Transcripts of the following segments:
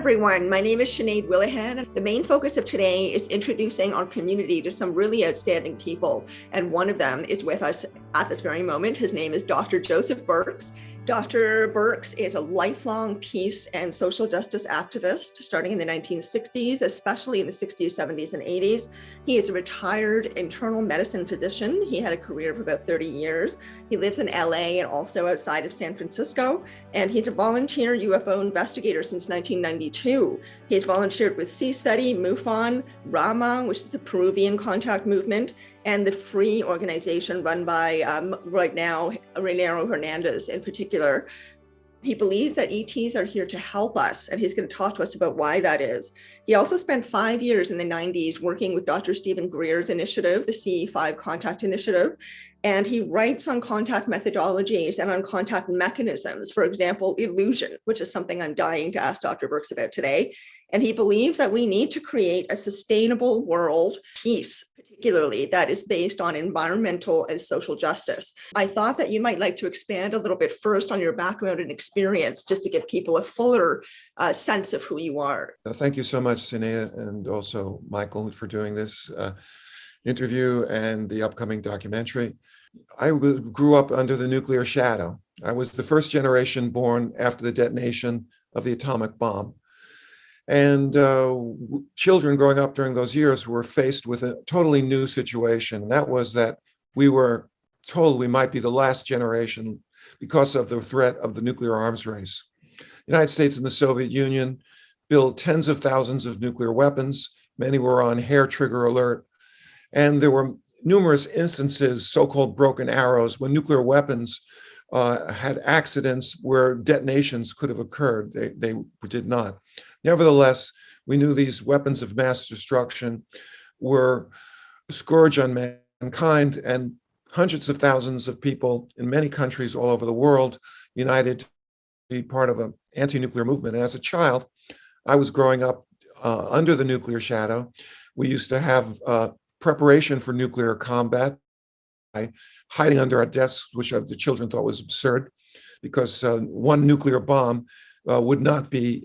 everyone. My name is Sinéad Whelehan. The main focus of today is introducing our community to some really outstanding people. And one of them is with us at this very moment. His name is Dr. Joseph Burkes. Dr. Burkes is a lifelong peace and social justice activist, starting in the 1960s, especially in the 60s, 70s, and 80s. He is a retired internal medicine physician. He had a career of about 30 years. He lives in LA and also outside of San Francisco. And he's a volunteer UFO investigator since 1992. He's volunteered with Sea Study, MUFON, Rahma, which is the Peruvian contact movement, and the free organization run by, right now, Reinerio Hernandez in particular. He believes that ETs are here to help us, and he's going to talk to us about why that is. He also spent 5 years in the 90s working with Dr. Stephen Greer's initiative, the CE5 Contact Initiative, and he writes on contact methodologies and on contact mechanisms, for example, illusion, which is something I'm dying to ask Dr. Burkes about today. And he believes that we need to create a sustainable world peace, particularly that is based on environmental and social justice. I thought that you might like to expand a little bit first on your background and experience, just to give people a fuller sense of who you are. Thank you so much, Sinéad, and also Michael, for doing this interview and the upcoming documentary. I grew up under the nuclear shadow. I was the first generation born after the detonation of the atomic bomb. And children growing up during those years were faced with a totally new situation. And that was that we were told we might be the last generation because of the threat of the nuclear arms race. The United States and the Soviet Union built tens of thousands of nuclear weapons. Many were on hair trigger alert. And there were numerous instances, so-called broken arrows, when nuclear weapons had accidents where detonations could have occurred. They did not. Nevertheless, we knew these weapons of mass destruction were a scourge on mankind, and hundreds of thousands of people in many countries all over the world united to be part of an anti-nuclear movement. And as a child, I was growing up under the nuclear shadow. We used to have preparation for nuclear combat by hiding under our desks, which the children thought was absurd, because one nuclear bomb would not be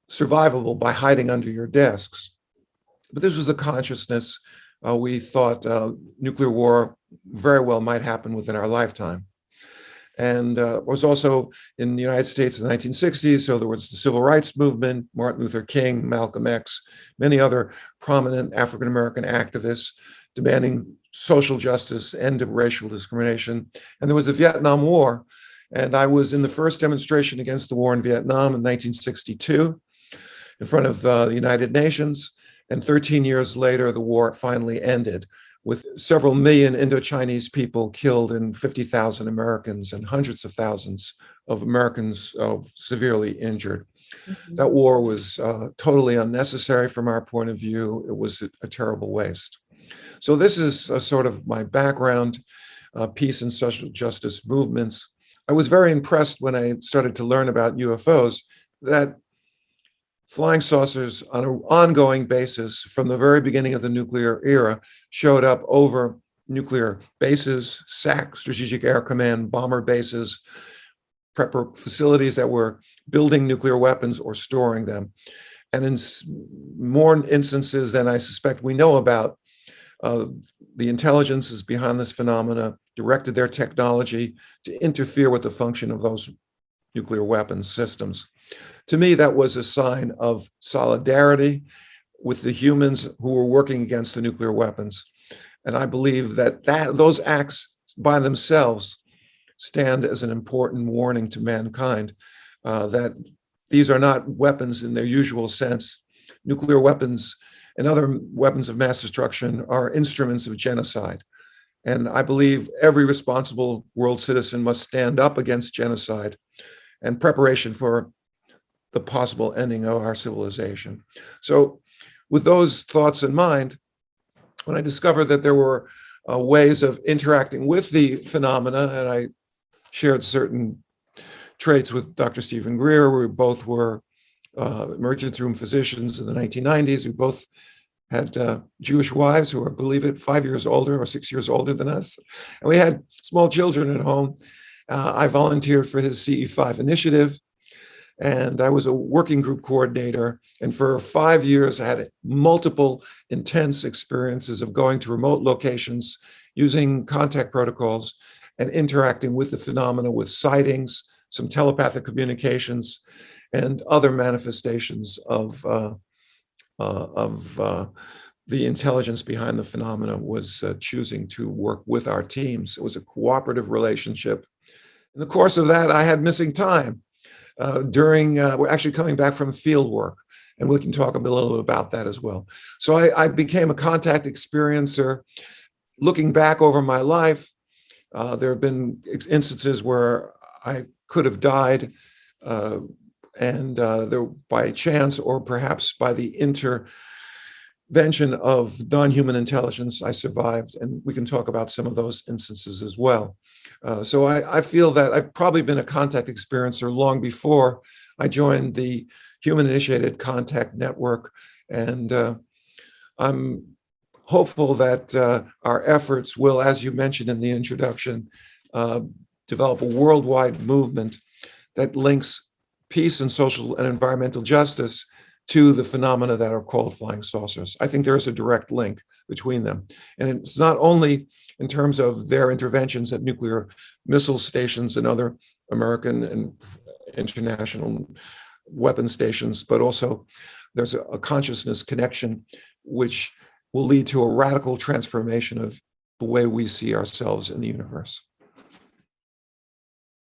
survivable by hiding under your desks. But this was the consciousness. We thought nuclear war very well might happen within our lifetime. And was also in the United States in the 1960s, so there was the civil rights movement, Martin Luther King, Malcolm X, many other prominent African-American activists demanding social justice, end of racial discrimination. And there was the Vietnam War, and I was in the first demonstration against the war in Vietnam in 1962 in front of the United Nations. And 13 years later, the war finally ended, with several million Indo-Chinese people killed and 50,000 Americans and hundreds of thousands of Americans severely injured. Mm-hmm. That war was totally unnecessary from our point of view. It was a terrible waste. So this is sort of my background, peace and social justice movements. I was very impressed when I started to learn about UFOs that flying saucers on an ongoing basis from the very beginning of the nuclear era showed up over nuclear bases, SAC, Strategic Air Command, bomber bases, prepper facilities that were building nuclear weapons or storing them. And in more instances than I suspect we know about, the intelligences behind this phenomena directed their technology to interfere with the function of those nuclear weapons systems. To me, that was a sign of solidarity with the humans who were working against the nuclear weapons. And I believe that those acts by themselves stand as an important warning to mankind that these are not weapons in their usual sense. Nuclear weapons and other weapons of mass destruction are instruments of genocide. And I believe every responsible world citizen must stand up against genocide and preparation for the possible ending of our civilization. So with those thoughts in mind, when I discovered that there were ways of interacting with the phenomena, and I shared certain traits with Dr. Stephen Greer, we both were emergency room physicians in the 1990s. We both had Jewish wives who were, believe it, 5 years older or 6 years older than us. And we had small children at home. I volunteered for his CE5 initiative. And I was a working group coordinator. And for 5 years, I had multiple intense experiences of going to remote locations, using contact protocols, and interacting with the phenomena with sightings, some telepathic communications, and other manifestations of the intelligence behind the phenomena was choosing to work with our teams. It was a cooperative relationship. In the course of that, I had missing time we're actually coming back from field work, and we can talk a little bit about that as well. So I became a contact experiencer. Looking back over my life, there have been instances where I could have died, and by chance or perhaps by the intervention of non-human intelligence, I survived, and we can talk about some of those instances as well. So I feel that I've probably been a contact experiencer long before I joined the Human Initiated Contact Network, and I'm hopeful that our efforts will, as you mentioned in the introduction, develop a worldwide movement that links peace and social and environmental justice to the phenomena that are called flying saucers. I think there is a direct link between them. And it's not only in terms of their interventions at nuclear missile stations and other American and international weapon stations, but also there's a consciousness connection which will lead to a radical transformation of the way we see ourselves in the universe.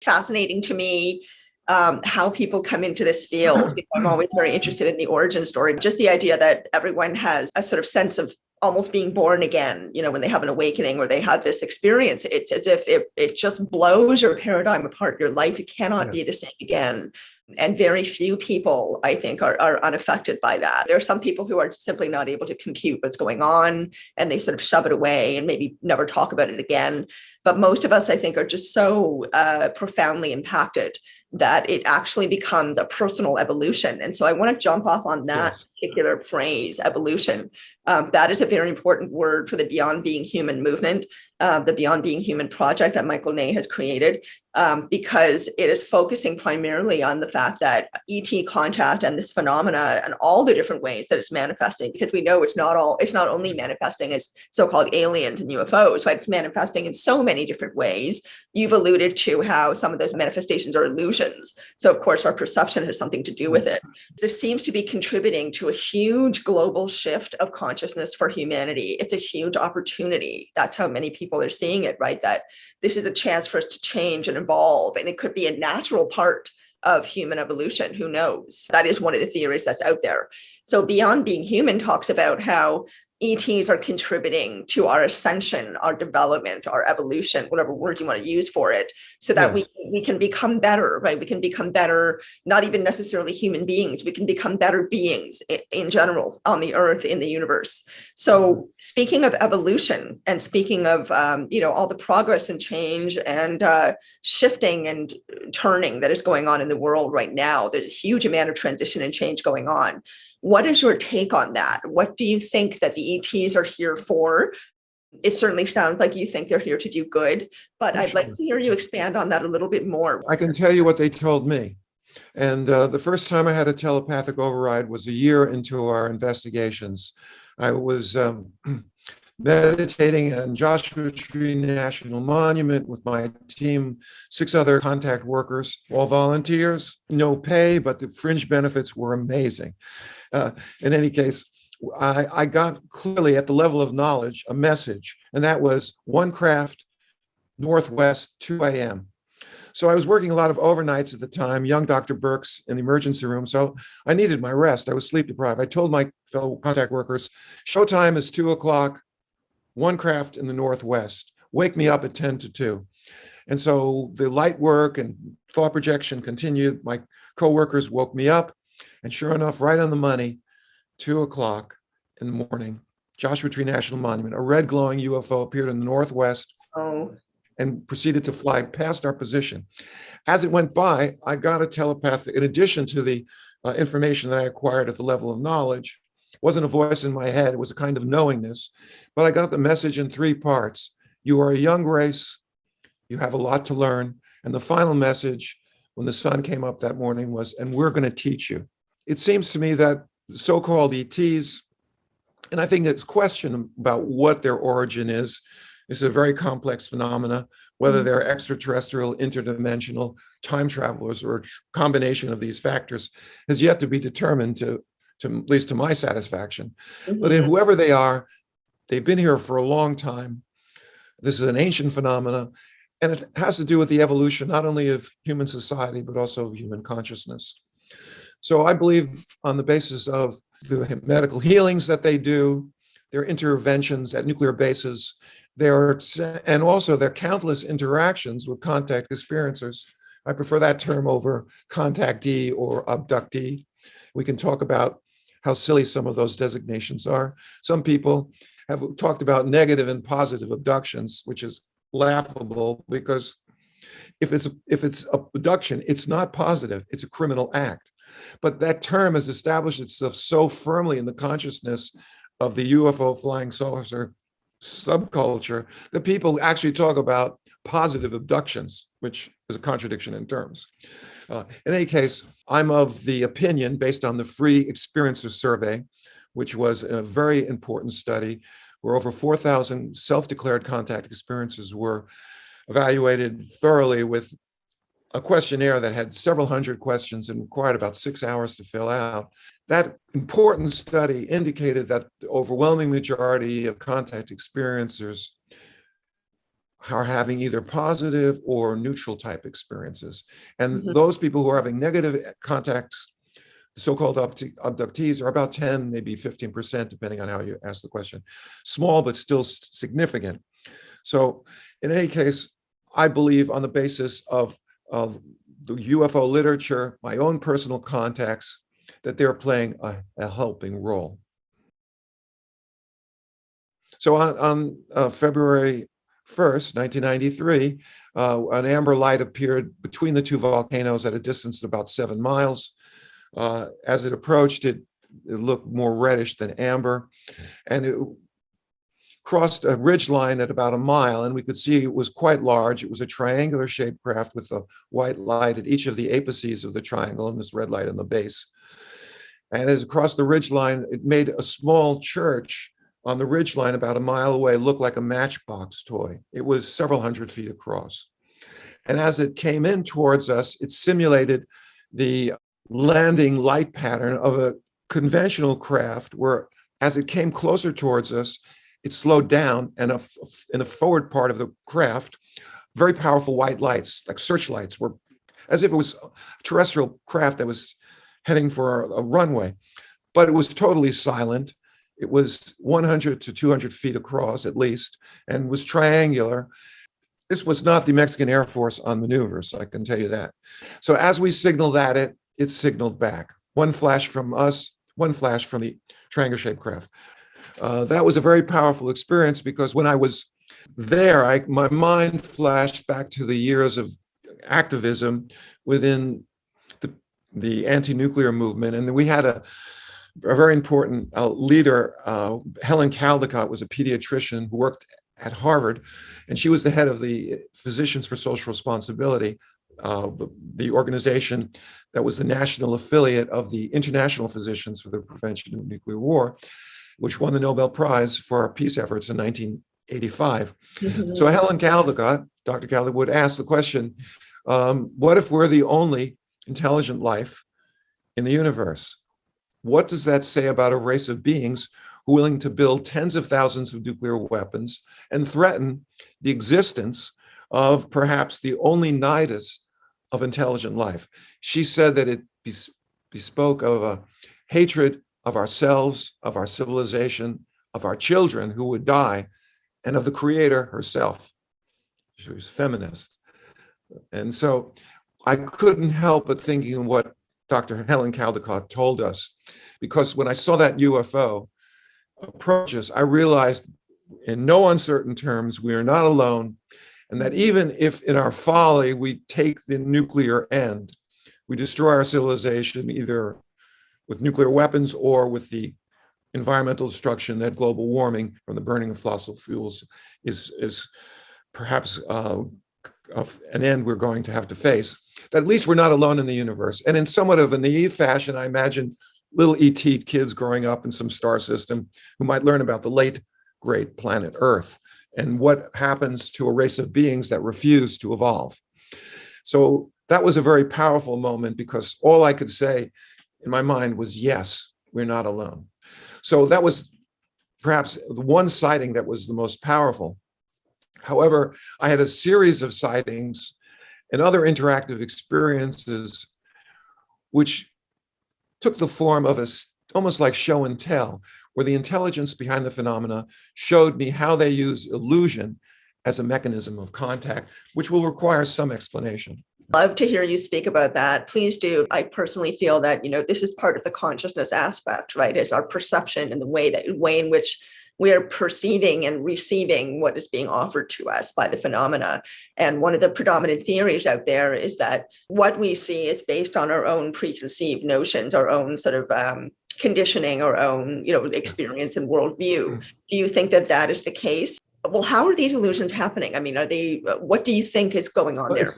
Fascinating to me how people come into this field. I'm always very interested in the origin story, just the idea that everyone has a sort of sense of almost being born again, when they have an awakening or they have this experience. It's as if it just blows your paradigm apart. Your life, it cannot be the same again. And very few people, I think, are unaffected by that. There are some people who are simply not able to compute what's going on, and they sort of shove it away and maybe never talk about it again. But most of us, I think, are just so profoundly impacted that it actually becomes a personal evolution. And so I want to jump off on that particular phrase, evolution. That is a very important word for the Beyond Being Human movement, the Beyond Being Human project that Michael Ney has created, because it is focusing primarily on the fact that ET contact and this phenomena and all the different ways that it's manifesting, because we know it's not only manifesting as so-called aliens and UFOs, but it's manifesting in so many different ways. You've alluded to how some of those manifestations are illusions. So of course, our perception has something to do with it. This seems to be contributing to a huge global shift of consciousness for humanity. It's a huge opportunity. That's how many people are seeing it, right? That this is a chance for us to change and evolve, and it could be a natural part of human evolution. Who knows? That is one of the theories that's out there. So Beyond Being Human talks about how ETs are contributing to our ascension, our development, our evolution, whatever word you want to use for it, so that we can become better, right? We can become better, not even necessarily human beings. We can become better beings in general on the earth, in the universe. So speaking of evolution and speaking of, all the progress and change and shifting and turning that is going on in the world right now, there's a huge amount of transition and change going on. What is your take on that? What do you think that the ETs are here for? It certainly sounds like you think they're here to do good, but I'd like to hear you expand on that a little bit more. I can tell you what they told me. And the first time I had a telepathic override was a year into our investigations. I was meditating on Joshua Tree National Monument with my team, 6 other contact workers, all volunteers, no pay, but the fringe benefits were amazing. In any case, I got clearly at the level of knowledge a message, and that was 1 craft, northwest, 2 a.m. So I was working a lot of overnights at the time, young Dr. Burkes in the emergency room. So I needed my rest. I was sleep deprived. I told my fellow contact workers, showtime is 2 o'clock, 1 craft in the northwest. Wake me up at 10 to 2. And so the light work and thought projection continued. My coworkers woke me up. And sure enough, right on the money, 2 o'clock in the morning, Joshua Tree National Monument, a red glowing UFO appeared in the northwest and proceeded to fly past our position. As it went by, I got a telepathic, in addition to the information that I acquired at the level of knowledge. It wasn't a voice in my head, it was a kind of knowingness, but I got the message in 3 parts. You are a young race, you have a lot to learn, and the final message, when the sun came up that morning was, and we're going to teach you. It seems to me that so-called ETs, and I think this question about what their origin is a very complex phenomena, whether they're extraterrestrial, interdimensional, time travelers, or a combination of these factors has yet to be determined to at least to my satisfaction. But whoever they are, they've been here for a long time. This is an ancient phenomena, and it has to do with the evolution, not only of human society, but also of human consciousness. So I believe on the basis of the medical healings that they do, their interventions at nuclear bases, and also their countless interactions with contact experiencers. I prefer that term over contactee or abductee. We can talk about how silly some of those designations are. Some people have talked about negative and positive abductions, which is laughable because if it's abduction, it's not positive, it's a criminal act. But that term has established itself so firmly in the consciousness of the UFO flying saucer subculture that people actually talk about positive abductions, which is a contradiction in terms. In any case, I'm of the opinion, based on the Free Experiencer Survey, which was a very important study where over 4,000 self-declared contact experiencers were evaluated thoroughly with a questionnaire that had several hundred questions and required about 6 hours to fill out. That important study indicated that the overwhelming majority of contact experiencers are having either positive or neutral type experiences. And those people who are having negative contacts, so-called abductees, are about 10, maybe 15%, depending on how you ask the question. Small, but still significant. So in any case, I believe on the basis of the UFO literature, my own personal contacts, that they're playing a helping role. So on February 1st, 1993, an amber light appeared between the two volcanoes at a distance of about 7 miles. As it approached, it looked more reddish than amber, and it crossed a ridge line at about a mile, and we could see it was quite large. It was a triangular shaped craft with a white light at each of the apices of the triangle and this red light on the base. And as it crossed the ridge line, it made a small church on the ridge line about a mile away look like a matchbox toy. It was several hundred feet across. And as it came in towards us, it simulated the landing light pattern of a conventional craft where, as it came closer towards us, it slowed down, and in the forward part of the craft, very powerful white lights, like searchlights, were as if it was a terrestrial craft that was heading for a runway. But it was totally silent. It was 100 to 200 feet across at least, and was triangular. This was not the Mexican Air Force on maneuvers, I can tell you that. So as we signaled at it, it signaled back. One flash from us, one flash from the triangle-shaped craft. That was a very powerful experience because when I was there, my mind flashed back to the years of activism within the anti-nuclear movement. And then we had a very important leader, Helen Caldicott, was a pediatrician who worked at Harvard, and she was the head of the Physicians for Social Responsibility, the organization that was the national affiliate of the International Physicians for the Prevention of Nuclear War, which won the Nobel Prize for our peace efforts in 1985. So Helen Caldicott, Dr. Caldicott, would ask the question, what if we're the only intelligent life in the universe? What does that say about a race of beings who are willing to build tens of thousands of nuclear weapons and threaten the existence of perhaps the only nidus of intelligent life? She said that it bespoke of a hatred of ourselves, of our civilization, of our children who would die, and of the creator herself. She was feminist. And so I couldn't help but thinking what Dr. Helen Caldicott told us, because when I saw that UFO approach us, I realized in no uncertain terms we are not alone, and that even if in our folly we take the nuclear end, we destroy our civilization either with nuclear weapons or with the environmental destruction that global warming from the burning of fossil fuels is perhaps of an end we're going to have to face, that at least we're not alone in the universe. And in somewhat of a naive fashion, I imagine little ET kids growing up in some star system who might learn about the late great planet Earth and what happens to a race of beings that refuse to evolve. So that was a very powerful moment, because all I could say in my mind was, yes, we're not alone. So that was perhaps the one sighting that was the most powerful. However, I had a series of sightings and other interactive experiences which took the form of almost like show and tell, where the intelligence behind the phenomena showed me how they use illusion as a mechanism of contact, which will require some explanation. Love to hear you speak about that. Please do. I personally feel that, this is part of the consciousness aspect, right? It's our perception and the way in which we are perceiving and receiving what is being offered to us by the phenomena. And one of the predominant theories out there is that what we see is based on our own preconceived notions, our own sort of conditioning, our own, experience and worldview. Do you think that that is the case? Well, how are these illusions happening? I mean, what do you think is going on there?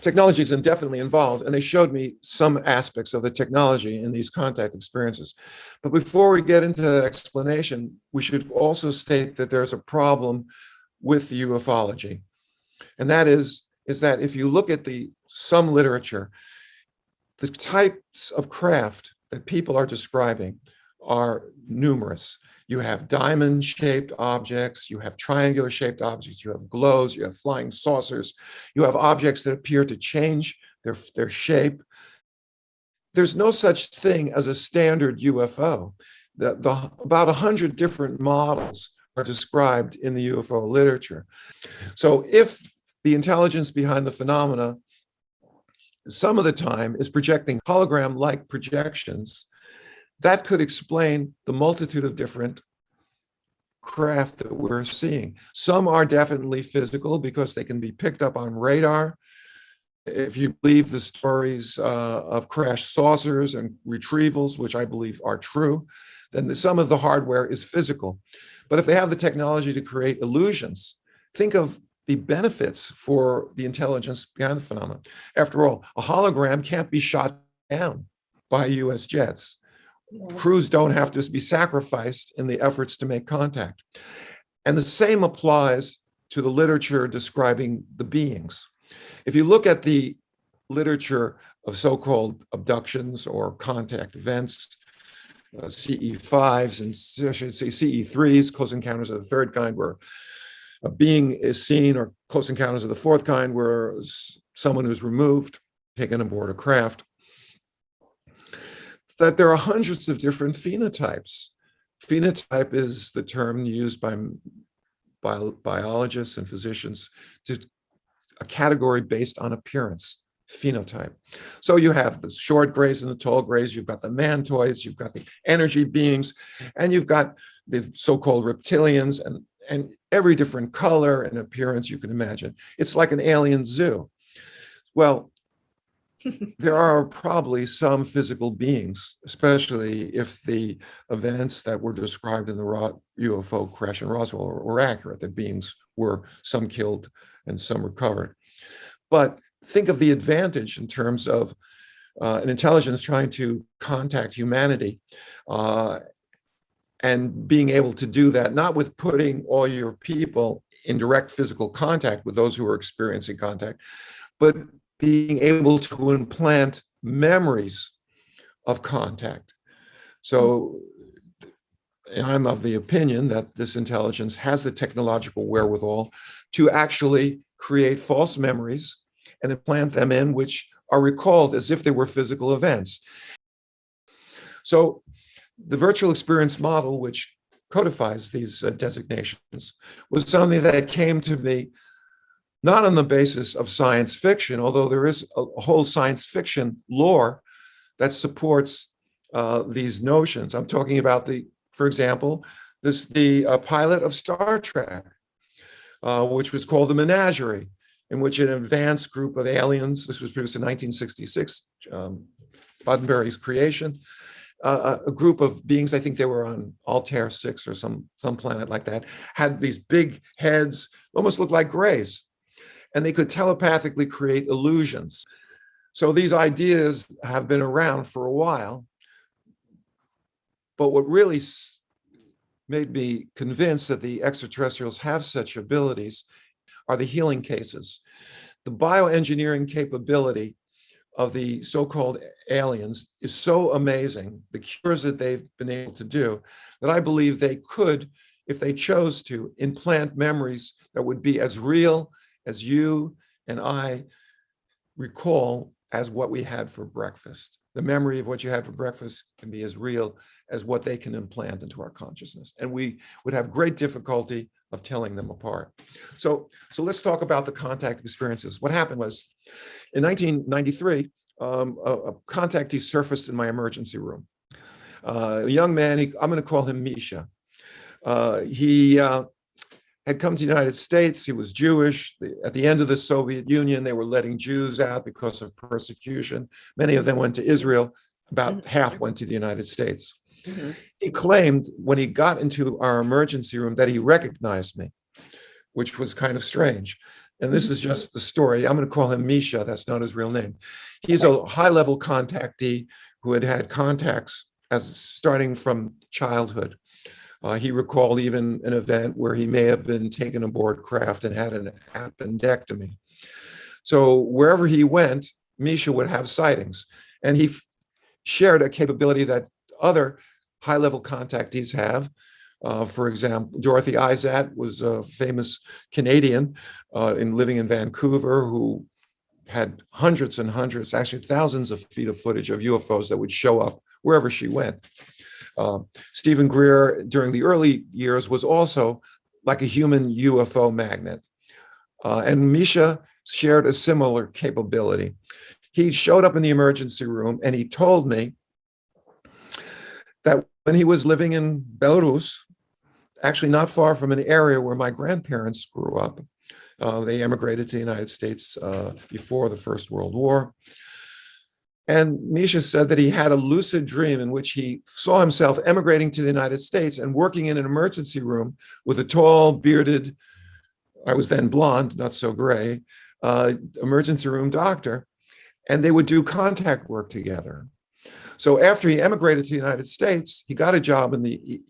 Technology is definitely involved, and they showed me some aspects of the technology in these contact experiences. But before we get into that explanation, we should also state that there's a problem with ufology. And that is that if you look at some literature, the types of craft that people are describing are numerous. You have diamond-shaped objects, you have triangular-shaped objects, you have glows, you have flying saucers, you have objects that appear to change their shape. There's no such thing as a standard UFO. About 100 different models are described in the UFO literature. So if the intelligence behind the phenomena some of the time is projecting hologram-like projections, that could explain the multitude of different craft that we're seeing. Some are definitely physical because they can be picked up on radar. If you believe the stories of crashed saucers and retrievals, which I believe are true, then some of the hardware is physical. But if they have the technology to create illusions, think of the benefits for the intelligence behind the phenomenon. After all, a hologram can't be shot down by US jets. Crews don't have to be sacrificed in the efforts to make contact. And the same applies to the literature describing the beings. If you look at the literature of so-called abductions or contact events, CE5s and I should say CE3s, close encounters of the third kind, where a being is seen, or close encounters of the fourth kind, where someone who's removed, taken aboard a craft, that there are hundreds of different phenotypes. Phenotype is the term used by biologists and physicians to a category based on appearance, phenotype. So you have the short grays and the tall grays, you've got the mantoids, you've got the energy beings, and you've got the so-called reptilians, and every different color and appearance you can imagine. It's like an alien zoo. Well, there are probably some physical beings, especially if the events that were described in the UFO crash in Roswell were accurate, that beings were some killed and some recovered. But think of the advantage in terms of an intelligence trying to contact humanity and being able to do that, not with putting all your people in direct physical contact with those who are experiencing contact, but being able to implant memories of contact. So I'm of the opinion that this intelligence has the technological wherewithal to actually create false memories and implant them in, which are recalled as if they were physical events. So the virtual experience model, which codifies these designations, was something that came to me not on the basis of science fiction, although there is a whole science fiction lore that supports these notions. I'm talking about for example, the pilot of Star Trek, which was called the Menagerie, in which an advanced group of aliens, this was produced in 1966, Roddenberry's creation, a group of beings, I think they were on Altair 6 or some planet like that, had these big heads, almost looked like grays. and they could telepathically create illusions. So these ideas have been around for a while, but what really made me convinced that the extraterrestrials have such abilities are the healing cases. The bioengineering capability of the so-called aliens is so amazing, the cures that they've been able to do, that I believe they could, if they chose to, implant memories that would be as real as you and I recall as what we had for breakfast. The memory of what you had for breakfast can be as real as what they can implant into our consciousness. And we would have great difficulty of telling them apart. So let's talk about the contact experiences. What happened was, in 1993, a contactee surfaced in my emergency room. A young man, I'm going to call him Misha. He had come to the United States. He was Jewish. At the end of the Soviet Union, they were letting Jews out because of persecution. Many of them went to Israel. About half went to the United States. He claimed when he got into our emergency room that he recognized me, which was kind of strange. And this is just the story. I'm going to call him Misha. That's not his real name. He's a high-level contactee who had had contacts starting from childhood. He recalled even an event where he may have been taken aboard craft and had an appendectomy. So wherever he went, Misha would have sightings. And he shared a capability that other high-level contactees have. For example, Dorothy Izat was a famous Canadian living in Vancouver who had hundreds and hundreds, actually thousands of feet of footage of UFOs that would show up wherever she went. Stephen Greer, during the early years, was also like a human UFO magnet. And Misha shared a similar capability. He showed up in the emergency room and he told me that when he was living in Belarus, actually not far from an area where my grandparents grew up, they emigrated to the United States before the First World War. And Misha said that he had a lucid dream in which he saw himself emigrating to the United States and working in an emergency room with a tall, bearded, I was then blonde, not so gray, emergency room doctor, and they would do contact work together. So after he emigrated to the United States, he got a job in the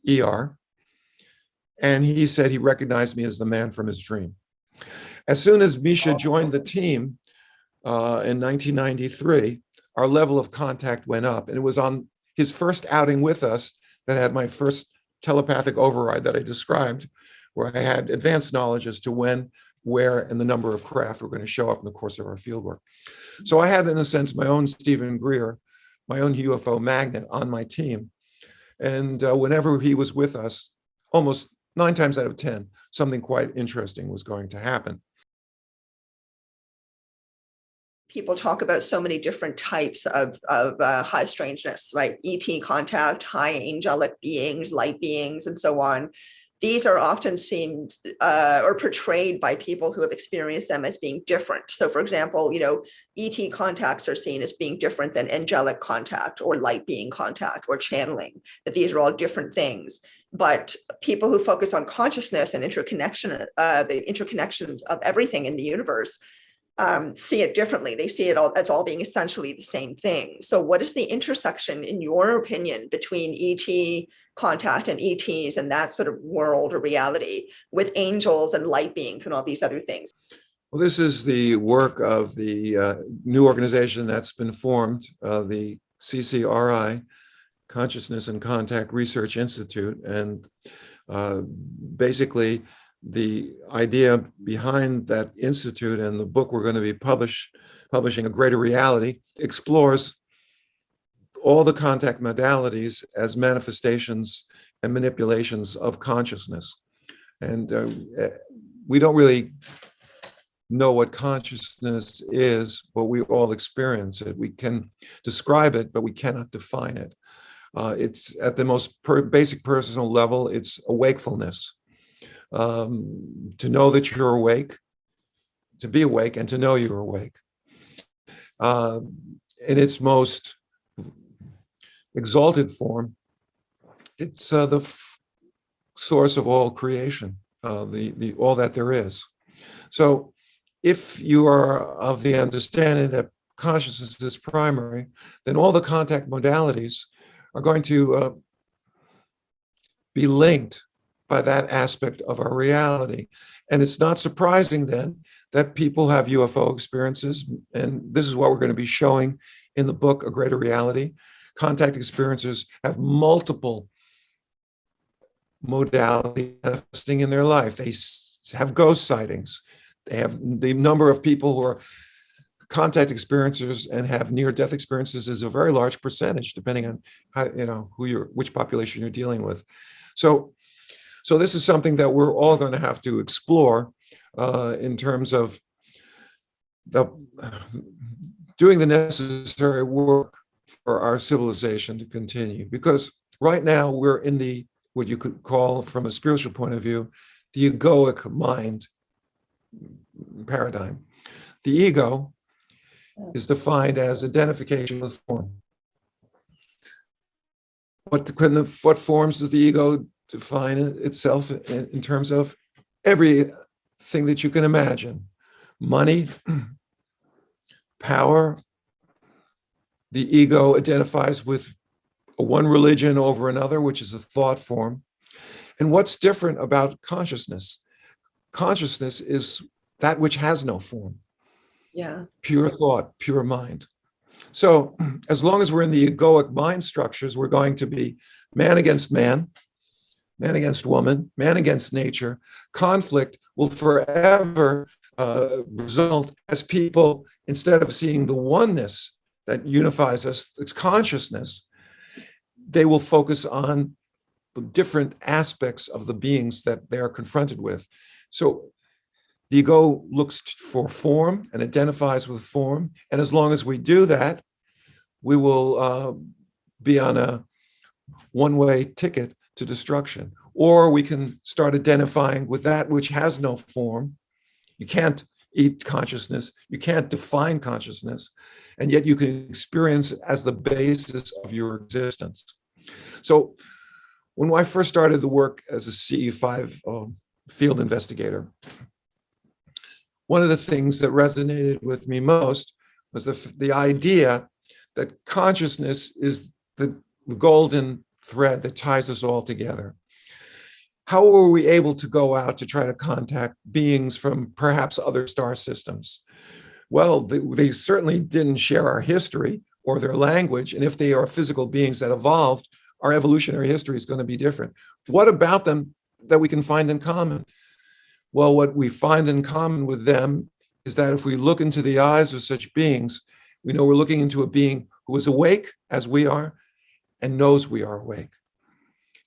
ER, and he said he recognized me as the man from his dream. As soon as Misha joined the team in 1993, our level of contact went up. And it was on his first outing with us that I had my first telepathic override that I described, where I had advanced knowledge as to when, where, and the number of craft were going to show up in the course of our fieldwork. So I had, in a sense, my own Stephen Greer, my own UFO magnet on my team. And whenever he was with us, almost 9 times out of 10, something quite interesting was going to happen. People talk about so many different types of high strangeness, right? ET contact, high angelic beings, light beings, and so on. These are often seen or portrayed by people who have experienced them as being different. So, for example, ET contacts are seen as being different than angelic contact or light being contact or channeling, that these are all different things. But people who focus on consciousness and interconnection, the interconnections of everything in the universe, see it differently. They see it all as all being essentially the same thing. So what is the intersection, in your opinion, between ET contact and ETs and that sort of world or reality with angels and light beings and all these other things? Well, this is the work of the new organization that's been formed, the CCRI, Consciousness and Contact Research Institute. And basically, the idea behind that institute and the book we're going to be publishing, A Greater Reality, explores all the contact modalities as manifestations and manipulations of consciousness. And we don't really know what consciousness is, but we all experience it. We can describe it, but we cannot define it. It's at the most basic personal level, it's a wakefulness. To know that you're awake, to be awake, and to know you're awake. In its most exalted form, it's the source of all creation, the all that there is. So if you are of the understanding that consciousness is primary, then all the contact modalities are going to be linked by that aspect of our reality. And it's not surprising then that people have UFO experiences. And this is what we're going to be showing in the book, A Greater Reality. Contact experiencers have multiple modalities manifesting in their life. They have ghost sightings. They have the number of people who are contact experiencers and have near-death experiences is a very large percentage, depending on how, which population you're dealing with. So this is something that we're all going to have to explore in terms of doing the necessary work for our civilization to continue. Because right now we're in what you could call, from a spiritual point of view, the egoic mind paradigm. The ego is defined as identification with form. What forms does the ego define itself in terms of? Everything that you can imagine: money, power. The ego identifies with one religion over another, which is a thought form. And what's different about consciousness? Consciousness is that which has no form. Yeah. Pure thought, pure mind. So as long as we're in the egoic mind structures, we're going to be man against man, man against woman, man against nature. Conflict will forever result as people, instead of seeing the oneness that unifies us, it's consciousness, they will focus on the different aspects of the beings that they are confronted with. So the ego looks for form and identifies with form. And as long as we do that, we will be on a one-way ticket to destruction. Or we can start identifying with that which has no form. You can't eat consciousness. You can't define consciousness. And yet you can experience it as the basis of your existence. So when I first started the work as a CE5 field investigator, one of the things that resonated with me most was the idea that consciousness is the golden thread that ties us all together. How were we able to go out to try to contact beings from perhaps other star systems? Well, they certainly didn't share our history or their language. And if they are physical beings that evolved, our evolutionary history is going to be different. What about them that we can find in common? Well, what we find in common with them is that if we look into the eyes of such beings, we know we're looking into a being who is awake as we are and knows we are awake,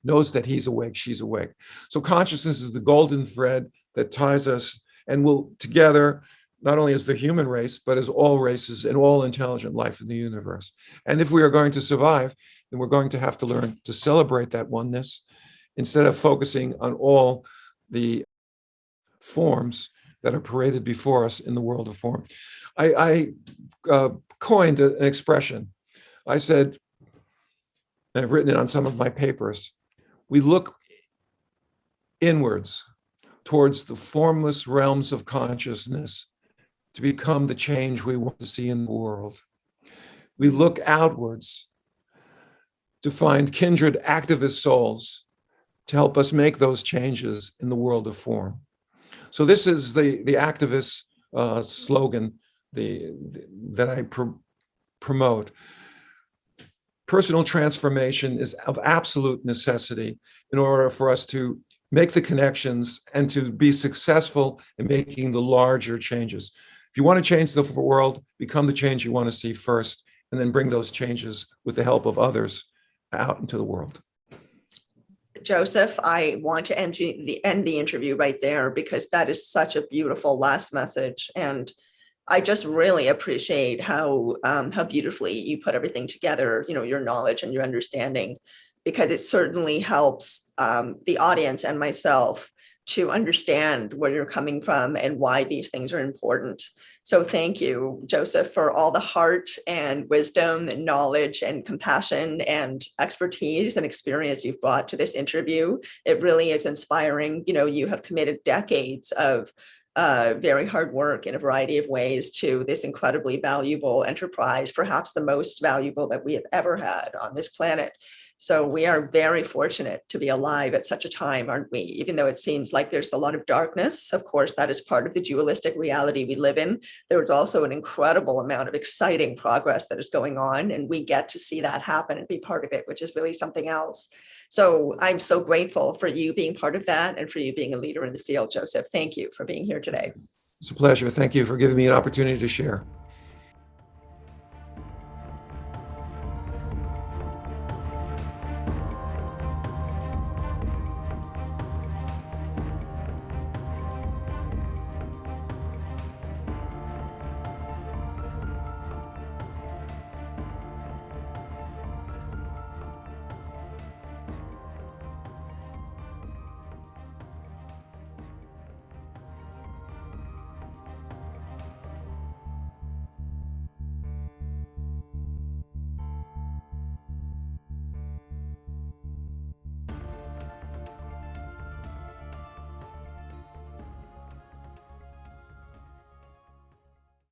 knows that he's awake, she's awake. So consciousness is the golden thread that ties us and will together, not only as the human race, but as all races and all intelligent life in the universe. And if we are going to survive, then we're going to have to learn to celebrate that oneness instead of focusing on all the forms that are paraded before us in the world of form. I coined an expression. I said, and I've written it on some of my papers, we look inwards towards the formless realms of consciousness to become the change we want to see in the world. We look outwards to find kindred activist souls to help us make those changes in the world of form. So this is the activist slogan that I promote. Personal transformation is of absolute necessity in order for us to make the connections and to be successful in making the larger changes. If you want to change the world, become the change you want to see first, and then bring those changes with the help of others out into the world. Joseph, I want to end the interview right there because that is such a beautiful last message. And I just really appreciate how beautifully you put everything together, your knowledge and your understanding, because it certainly helps the audience and myself to understand where you're coming from and why these things are important. So thank you, Joseph, for all the heart and wisdom and knowledge and compassion and expertise and experience you've brought to this interview. It really is inspiring. You have committed decades of very hard work in a variety of ways to this incredibly valuable enterprise, perhaps the most valuable that we have ever had on this planet. So we are very fortunate to be alive at such a time, aren't we? Even though it seems like there's a lot of darkness, of course, that is part of the dualistic reality we live in. There is also an incredible amount of exciting progress that is going on, and we get to see that happen and be part of it, which is really something else. So I'm so grateful for you being part of that and for you being a leader in the field, Joseph. Thank you for being here today. It's a pleasure. Thank you for giving me an opportunity to share.